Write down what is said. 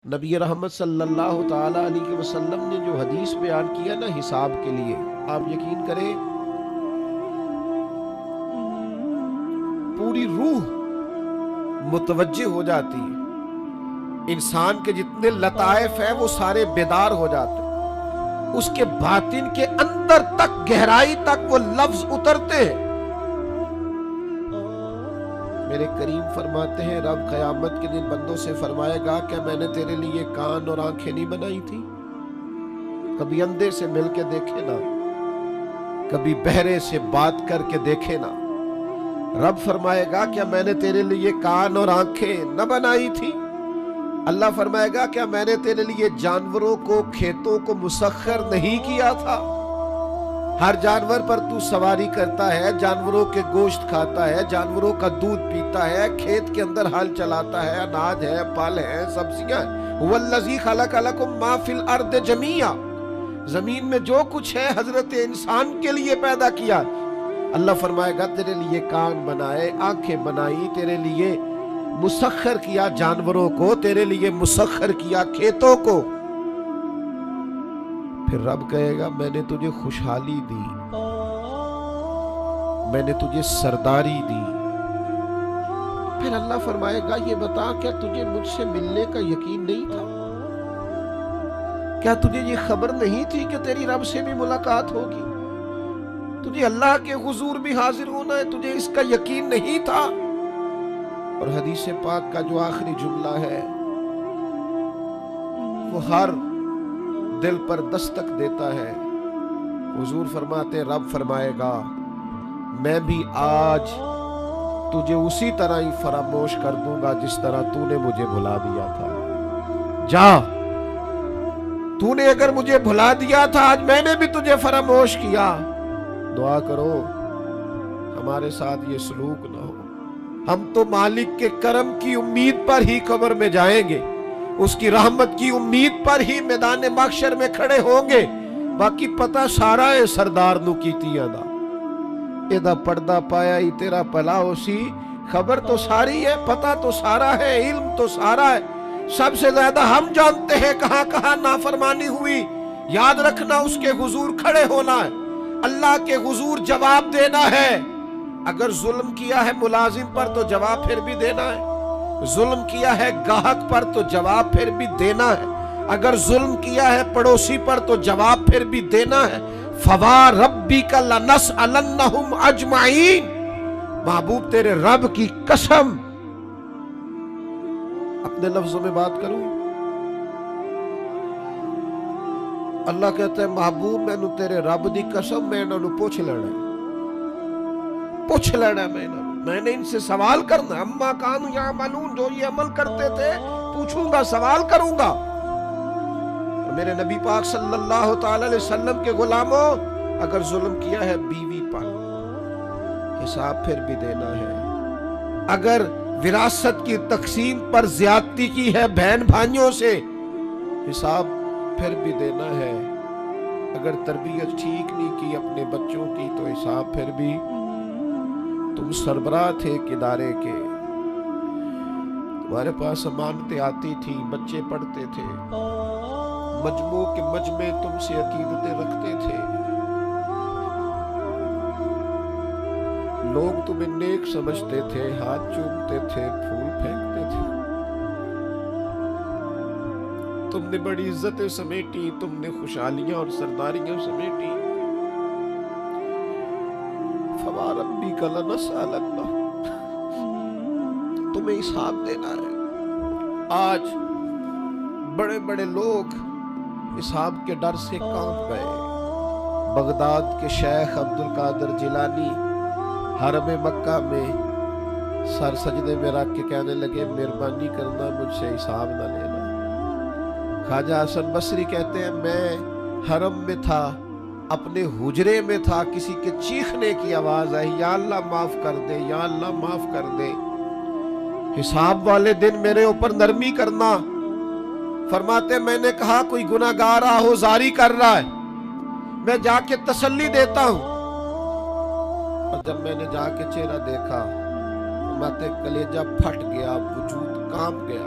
نبی رحمت صلی اللہ تعالی علیہ وسلم نے جو حدیث بیان کیا نا حساب کے لیے، آپ یقین کریں پوری روح متوجہ ہو جاتی ہے، انسان کے جتنے لطائف ہیں وہ سارے بیدار ہو جاتے ہیں، اس کے باطن کے اندر تک گہرائی تک وہ لفظ اترتے ہیں۔ میرے کریم فرماتے ہیں رب قیامت کے دن بندوں سے فرمائے گا کہ میں نے تیرے لیے کان اور آنکھیں نہیں بنائی تھی؟ کبھی اندھے سے مل کے دیکھے نا، کبھی بہرے سے بات کر کے دیکھے نا۔ رب فرمائے گا کیا میں نے تیرے لیے کان اور آنکھیں نہ بنائی تھی؟ اللہ فرمائے گا کیا میں نے تیرے لیے جانوروں کو کھیتوں کو مسخر نہیں کیا تھا؟ ہر جانور پر تو سواری کرتا ہے، جانوروں کے گوشت کھاتا ہے، جانوروں کا دودھ پیتا ہے، کھیت کے اندر ہل چلاتا ہے، اناج ہے، پھل ہے، سبزیاں ہیں۔ هو الذی خلق لکم ما فی الارض جمیعا، زمین میں جو کچھ ہے حضرت انسان کے لیے پیدا کیا۔ اللہ فرمائے گا تیرے لیے کان بنائے، آنکھیں بنائی، تیرے لیے مسخر کیا جانوروں کو، تیرے لیے مسخر کیا کھیتوں کو۔ پھر رب کہے گا میں نے تجھے خوشحالی دی، میں نے تجھے سرداری دی۔ پھر اللہ فرمائے گا یہ بتا کیا تجھے مجھ سے ملنے کا یقین نہیں تھا؟ کیا تجھے یہ خبر نہیں تھی کہ تیری رب سے بھی ملاقات ہوگی؟ تجھے اللہ کے حضور بھی حاضر ہونا ہے، تجھے اس کا یقین نہیں تھا؟ اور حدیث پاک کا جو آخری جملہ ہے وہ ہر دل پر دستک دیتا ہے۔ حضور فرماتے رب فرمائے گا میں بھی آج تجھے اسی طرح ہی فراموش کر دوں گا جس طرح تو نے مجھے بھلا دیا تھا۔ جا، تو نے اگر مجھے بھلا دیا تھا آج میں نے بھی تجھے فراموش کیا۔ دعا کرو ہمارے ساتھ یہ سلوک نہ ہو۔ ہم تو مالک کے کرم کی امید پر ہی قبر میں جائیں گے، اس کی رحمت کی امید پر ہی میدان محشر میں کھڑے ہوں گے۔ باقی پتہ سارا ہے سردار نو کیتیاں دا، ایدہ پردہ پایا ہی تیرا پلا ہو سی۔ خبر تو ساری ہے، پتہ تو سارا ہے، علم تو سارا ہے۔ سب سے زیادہ ہم جانتے ہیں کہاں کہاں نافرمانی ہوئی۔ یاد رکھنا اس کے حضور کھڑے ہونا ہے، اللہ کے حضور جواب دینا ہے۔ اگر ظلم کیا ہے ملازم پر تو جواب پھر بھی دینا ہے، ظلم کیا ہے گاہک پر تو جواب پھر بھی دینا ہے، اگر ظلم کیا ہے پڑوسی پر تو جواب پھر بھی دینا ہے۔ فَوَا رَبِّكَ لَنَسْأَلَنَّهُمْ أَجْمَعِينَ، محبوب تیرے رب کی قسم، اپنے لفظوں میں بات کروں، اللہ کہتا ہے محبوب میں نو تیرے رب دی قسم میں انہوں نے پوچھ لینا ہے، پوچھ لینا ہے میں نے ان سے سوال کرنا ہے۔ اما کانوا یعملون، جو یہ عمل کرتے تھے پوچھوں گا، سوال کروں گا۔ میرے نبی پاک صلی اللہ تعالی علیہ وسلم کے غلاموں، اگر ظلم کیا ہے بیوی پر حساب پھر بھی دینا ہے، اگر وراثت کی تقسیم پر زیادتی کی ہے بہن بھائیوں سے حساب پھر بھی دینا ہے، اگر تربیت ٹھیک نہیں کی اپنے بچوں کی تو حساب پھر بھی۔ تم سربراہ تھے ایک ادارے کے، تمہارے پاس امانتیں آتی تھی، بچے پڑھتے تھے، مجموع کے مجمع تم سے عقیدتیں رکھتے تھے، لوگ تمہیں نیک سمجھتے تھے، ہاتھ چومتے تھے، پھول پھینکتے تھے، تم نے بڑی عزتیں سمیٹی، تم نے خوشحالیاں اور سرداریاں سمیٹی۔ فَوَا رَبِّكَ لَنَسْأَلَنَّهُمْ، تمہیں حساب دینا ہے۔ آج بڑے بڑے لوگ حساب کے ڈر سے کانپ گئے۔ بغداد کے شیخ عبدالقادر جیلانی حرم مکہ میں سر سجدے میں رکھ کے کہنے لگے مہربانی کرنا مجھ سے حساب نہ لینا۔ خواجہ حسن بصری کہتے ہیں میں حرم میں تھا، اپنے حجرے میں تھا، کسی کے چیخنے کی آواز آئی یا اللہ معاف کر دے، یا اللہ معاف کر دے، حساب والے دن میرے اوپر نرمی کرنا۔ فرماتے میں نے کہا کوئی گناہگار آہوزاری کر رہا ہے، میں جا کے تسلی دیتا ہوں۔ اور جب میں نے جا کے چہرہ دیکھا فرماتے کلیجہ پھٹ گیا، وجود کانپ گیا۔